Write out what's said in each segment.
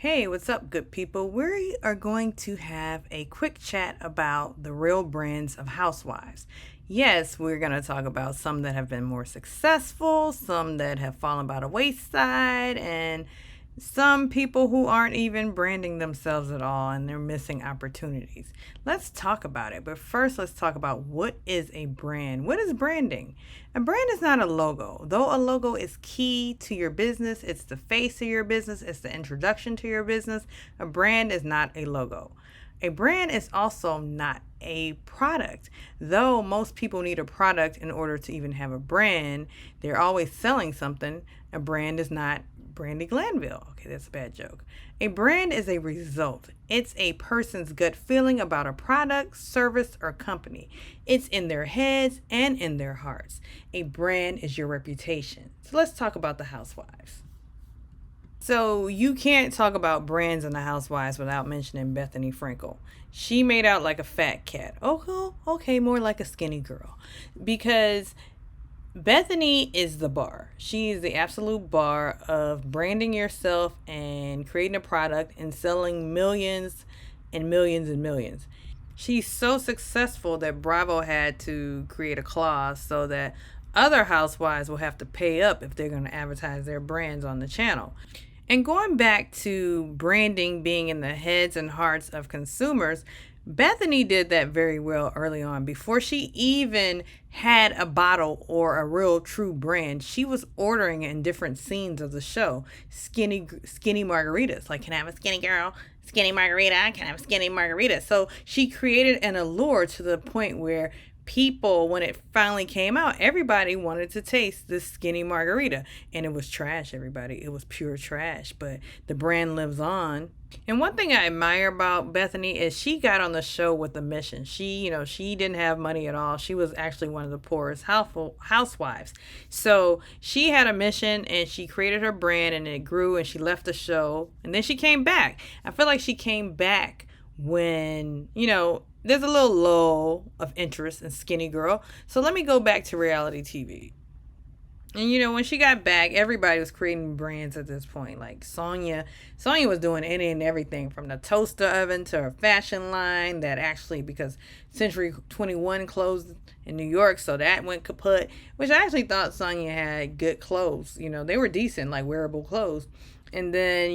Hey, what's up, good people? We are going to have a quick chat about the real brands of housewives. Yes, we're going to talk about some that have been more successful, some that have fallen by the wayside, and some people who aren't even branding themselves at all and they're missing opportunities. Let's talk about it. But first, let's talk about what is a brand. What is branding? A brand is not a logo. Though a logo is key to your business, it's the face of your business, it's the introduction to your business. A brand is not a logo. A brand is also not a product. Though most people need a product in order to even have a brand, they're always selling something. A brand is not Brandy Glanville. Okay, that's a bad joke. A brand is a result. It's a person's gut feeling about a product, service, or company. It's in their heads and in their hearts. A brand is your reputation. So let's talk about the housewives. So you can't talk about brands in the Housewives without mentioning Bethany Frankel. She made out like a fat cat. Oh, okay, more like a skinny girl. Because Bethany is the bar. She is the absolute bar of branding yourself and creating a product and selling millions and millions and millions. She's so successful that Bravo had to create a clause so that other housewives will have to pay up if they're going to advertise their brands on the channel. And going back to branding being in the heads and hearts of consumers, Bethany did that very well early on. Before she even had a bottle or a real true brand, she was ordering in different scenes of the show skinny margaritas. Like, can I have a skinny girl? Skinny margarita? Can I have a skinny margarita? So she created an allure to the point where people, when it finally came out, everybody wanted to taste this skinny margarita. And it was trash, everybody. It was pure trash. But the brand lives on. And one thing I admire about Bethany is she got on the show with a mission. She didn't have money at all. She was actually one of the poorest housewives. So she had a mission and she created her brand and it grew and she left the show. And then she came back. I feel like she came back when, there's a little lull of interest in Skinny Girl. So let me go back to reality TV. And when she got back, everybody was creating brands at this point. Like Sonya was doing any and everything from the toaster oven to her fashion line that actually, because Century 21 closed in New York, so that went kaput, which I actually thought Sonya had good clothes. They were decent, like wearable clothes. And then,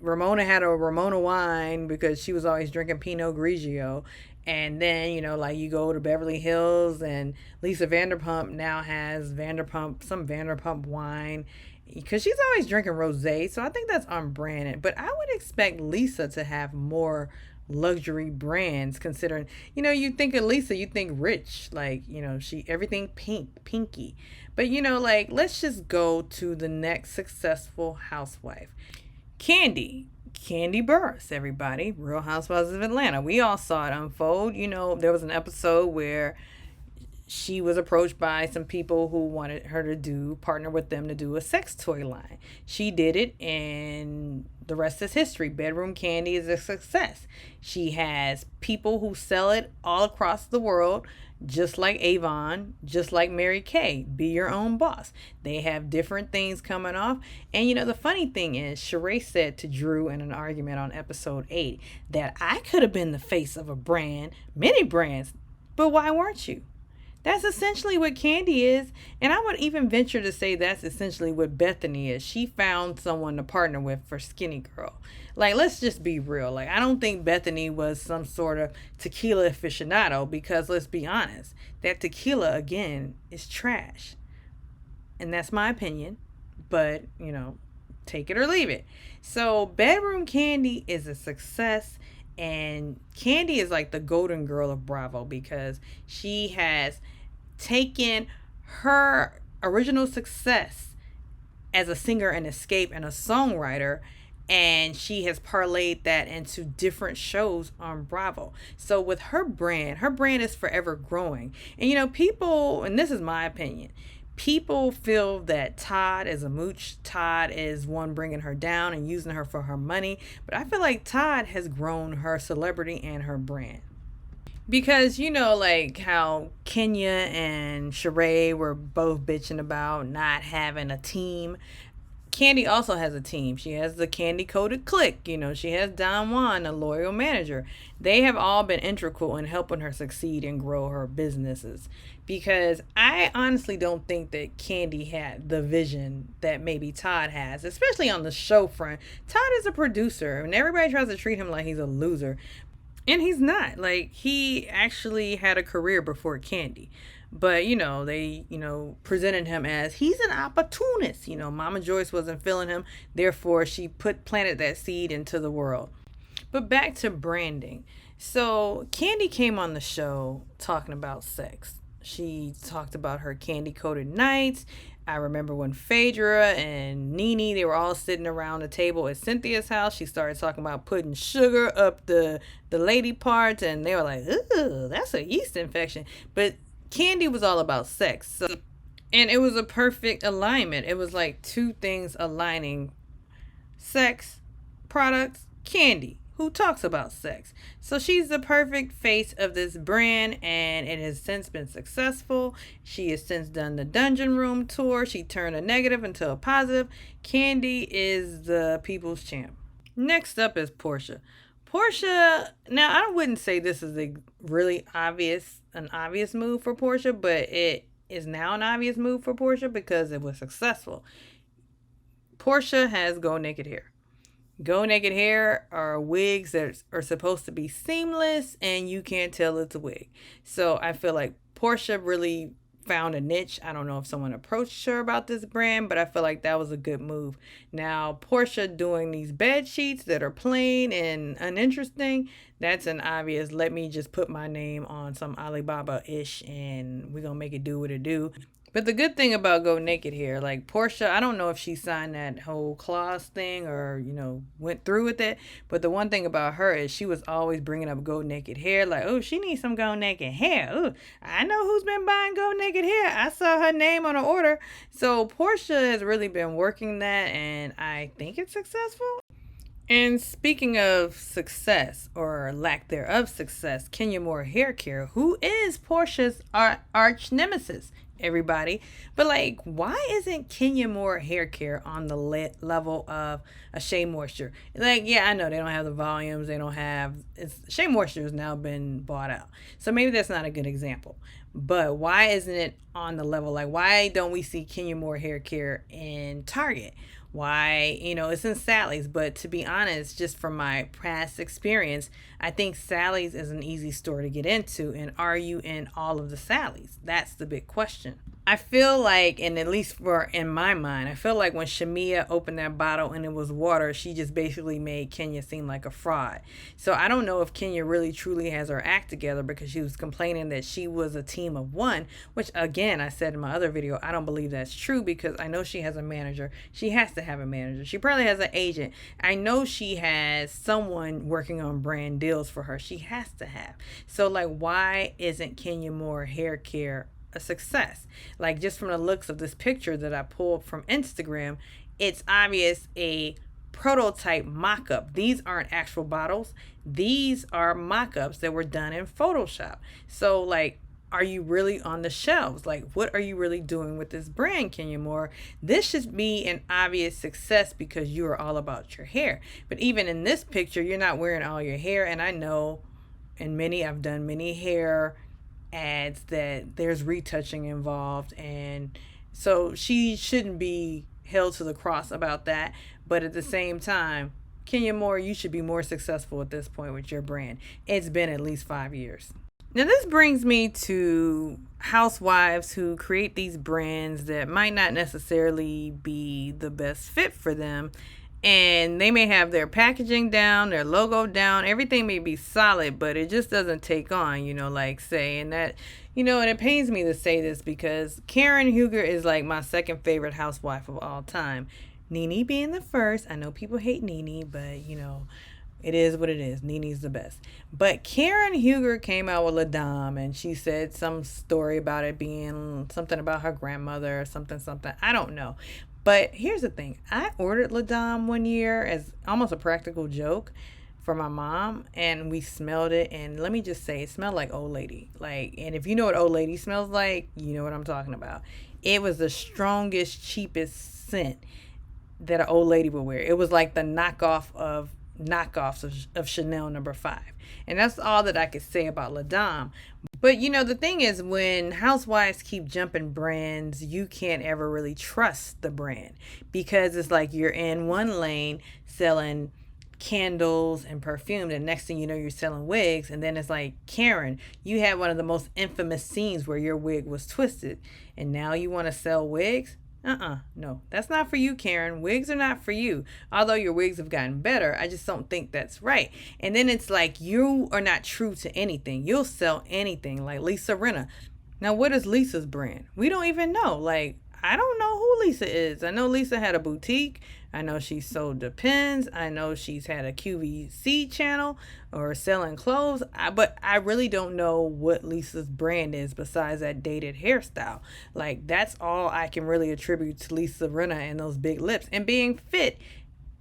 Ramona had a Ramona wine because she was always drinking Pinot Grigio. And then, like you go to Beverly Hills and Lisa Vanderpump now has some Vanderpump wine because she's always drinking rosé. So I think that's unbranded. But I would expect Lisa to have more luxury brands considering, you think of Lisa, you think rich, like, she everything pinky. But let's just go to the next successful housewife. Candy Burris, everybody. Real Housewives of Atlanta. We all saw it unfold. There was an episode where she was approached by some people who wanted her to partner with them to do a sex toy line. She did it, and the rest is history. Bedroom Candy is a success. She has people who sell it all across the world, just like Avon, just like Mary Kay. Be your own boss. They have different things coming off. And the funny thing is, Sheree said to Drew in an argument on episode 8 that I could have been the face of a brand, many brands, but why weren't you? That's essentially what Candy is. And I would even venture to say that's essentially what Bethany is. She found someone to partner with for Skinny Girl. Like, let's just be real. Like, I don't think Bethany was some sort of tequila aficionado because, let's be honest, that tequila, again, is trash. And that's my opinion. But, take it or leave it. So, Bedroom Candy is a success. And Candy is like the golden girl of Bravo because she has taken her original success as a singer and escape and a songwriter, and she has parlayed that into different shows on Bravo. So with her brand is forever growing. And people, and this is my opinion, people feel that Todd is a mooch. Todd is one bringing her down and using her for her money. But I feel like Todd has grown her celebrity and her brand. Because, like how Kenya and Sheree were both bitching about not having a team. Candy also has a team. She has the Candy Coated Clique. She has Don Juan, a loyal manager. They have all been integral in helping her succeed and grow her businesses. Because I honestly don't think that Candy had the vision that maybe Todd has, especially on the show front. Todd is a producer, and everybody tries to treat him like he's a loser. And he's not. Like, he actually had a career before Candy. But, they, presented him as he's an opportunist. Mama Joyce wasn't feeling him. Therefore, she planted that seed into the world. But back to branding. So, Candy came on the show talking about sex. She talked about her candy coated nights. I remember when Phaedra and Nene, they were all sitting around the table at Cynthia's house. She started talking about putting sugar up the lady parts, and they were like, "Ooh, that's a yeast infection." But Candy was all about sex. And it was a perfect alignment. It was like two things aligning: sex, products, Candy, who talks about sex. So she's the perfect face of this brand, and it has since been successful. She has since done the Dungeon Room tour. She turned a negative into a positive. Candy is the people's champ. Next up is Portia. Portia, now I wouldn't say this is an obvious move for Portia, but it is now an obvious move for Portia because it was successful. Portia has Go Naked hair. Go Naked hair are wigs that are supposed to be seamless and you can't tell it's a wig. So I feel like Portia really found a niche. I don't know if someone approached her about this brand, but I feel like that was a good move. Now, Portia doing these bed sheets that are plain and uninteresting, that's an obvious, let me just put my name on some Alibaba-ish and we're going to make it do what it do. But the good thing about Go Naked hair, like Portia, I don't know if she signed that whole clause thing or, went through with it. But the one thing about her is she was always bringing up Go Naked hair. Like, oh, she needs some Go Naked hair. Oh, I know who's been buying Go Naked hair. I saw her name on an order. So Portia has really been working that, and I think it's successful. And speaking of success or lack thereof success, Kenya Moore Hair Care, who is Portia's arch nemesis, everybody. But like, why isn't Kenya Moore Hair Care on the level of a Shea Moisture? Like, yeah, I know they don't have the volumes. They don't have, Shea Moisture has now been bought out. So maybe that's not a good example. But why isn't it on the level? Like, why don't we see Kenya Moore Hair Care in Target? Why, it's in Sally's, but to be honest, just from my past experience, I think Sally's is an easy store to get into. And are you in all of the Sally's? That's the big question. I feel like, and at least in my mind, I feel like when Shamia opened that bottle and it was water, she just basically made Kenya seem like a fraud. So I don't know if Kenya really truly has her act together because she was complaining that she was a team of one, which again, I said in my other video, I don't believe that's true because I know she has a manager. She has to have a manager. She probably has an agent. I know she has someone working on brand deals for her. She has to have. So like, why isn't Kenya Moore Hair Care a success? Like, just from the looks of this picture that I pulled from Instagram, it's obvious a prototype mock-up. These aren't actual bottles. These are mock-ups that were done in Photoshop. So like, are you really on the shelves? Like, what are you really doing with this brand, Kenya Moore? This should be an obvious success because you are all about your hair. But even in this picture, you're not wearing all your hair. And I know I've done many hair ads that there's retouching involved, and so she shouldn't be held to the cross about that. But at the same time, Kenya Moore, you should be more successful at this point with your brand. It's been at least 5 years. Now this brings me to housewives who create these brands that might not necessarily be the best fit for them. And they may have their packaging down, their logo down, everything may be solid, but it just doesn't take on, like saying that, and it pains me to say this because Karen Huger is like my second favorite housewife of all time. Nene being the first. I know people hate Nene, but it is what it is. Nene's the best. But Karen Huger came out with La Dame and she said some story about it being something about her grandmother or something. I don't know. But here's the thing. I ordered La Dame one year as almost a practical joke for my mom, and we smelled it, and let me just say, it smelled like Old Lady. And if you know what Old Lady smells like, you know what I'm talking about. It was the strongest, cheapest scent. that an old lady would wear. It was like the knockoffs of Chanel number 5. And that's all that I could say about La Dame. But the thing is, when housewives keep jumping brands, you can't ever really trust the brand, because it's like you're in one lane selling candles and perfume. The next thing you know, you're selling wigs. And then it's like, Karen, you had one of the most infamous scenes where your wig was twisted, and now you want to sell wigs? No, that's not for you, Karen. Wigs are not for you. Although your wigs have gotten better, I just don't think that's right. And then it's like, you are not true to anything. You'll sell anything, like Lisa Rinna. Now, what is Lisa's brand? We don't even know. Like, I don't know who Lisa is. I know Lisa had a boutique. I know she sold the pins. I know she's had a QVC channel or selling clothes. But I really don't know what Lisa's brand is besides that dated hairstyle. Like, that's all I can really attribute to Lisa Rinna and those big lips and being fit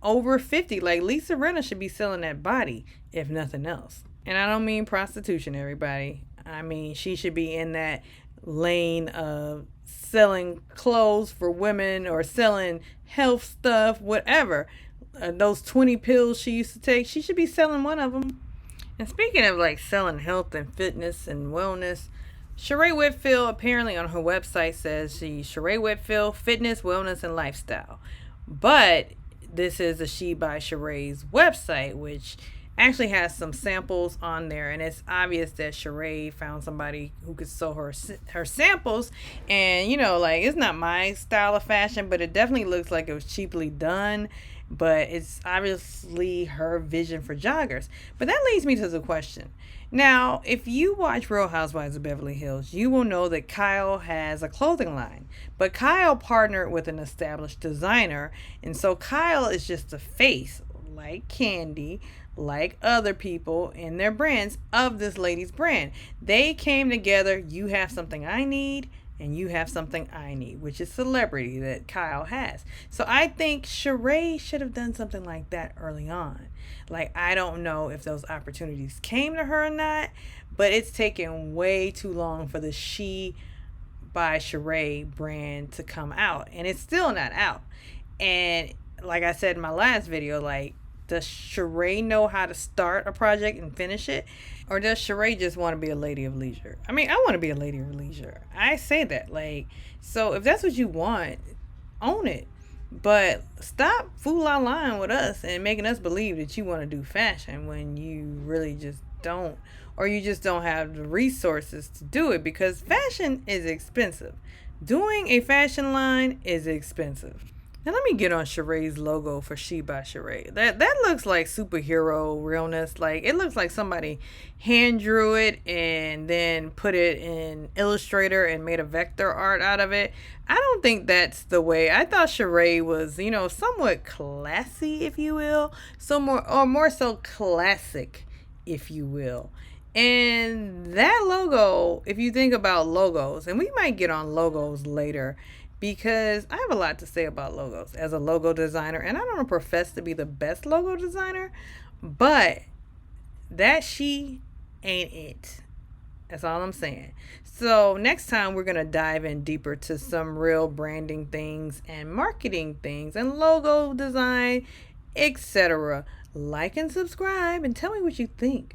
over 50. Like, Lisa Rinna should be selling that body, if nothing else. And I don't mean prostitution, everybody. I mean, she should be in that lane of selling clothes for women or selling health stuff, whatever. Those 20 pills she used to take, she should be selling one of them. And speaking of like selling health and fitness and wellness, Sheree Whitfield apparently on her website says she's Sheree Whitfield Fitness, Wellness, and Lifestyle. But this is a She by Sheree's website, which actually has some samples on there, and it's obvious that Sheree found somebody who could sell her samples. And like, it's not my style of fashion, but it definitely looks like it was cheaply done. But it's obviously her vision for joggers. But that leads me to the question. Now, if you watch Real Housewives of Beverly Hills, you will know that Kyle has a clothing line. But Kyle partnered with an established designer, and so Kyle is just a face, like Candy, like other people in their brands, of this lady's brand. They came together. You have something I need, and you have something I need, which is celebrity that Kyle has. So I think Sheree should have done something like that early on. Like, I don't know if those opportunities came to her or not, but it's taken way too long for the She by Sheree brand to come out, and it's still not out. And like I said in my last video, like, does Sheree know how to start a project and finish it? Or does Sheree just want to be a lady of leisure? I mean, I want to be a lady of leisure. I say that. Like, so if that's what you want, own it. But stop fool-la-lying with us and making us believe that you want to do fashion when you really just don't. Or you just don't have the resources to do it, because fashion is expensive. Doing a fashion line is expensive. Now let me get on Sheree's logo for She by Sheree. That looks like superhero realness. Like, it looks like somebody hand drew it and then put it in Illustrator and made a vector art out of it. I don't think that's the way. I thought Sheree was, somewhat classy, if you will. More so classic, if you will. And that logo, if you think about logos, and we might get on logos later, because I have a lot to say about logos as a logo designer, and I don't profess to be the best logo designer, but that she ain't it. That's all I'm saying. So next time we're going to dive in deeper to some real branding things and marketing things and logo design, etc. Like and subscribe and tell me what you think.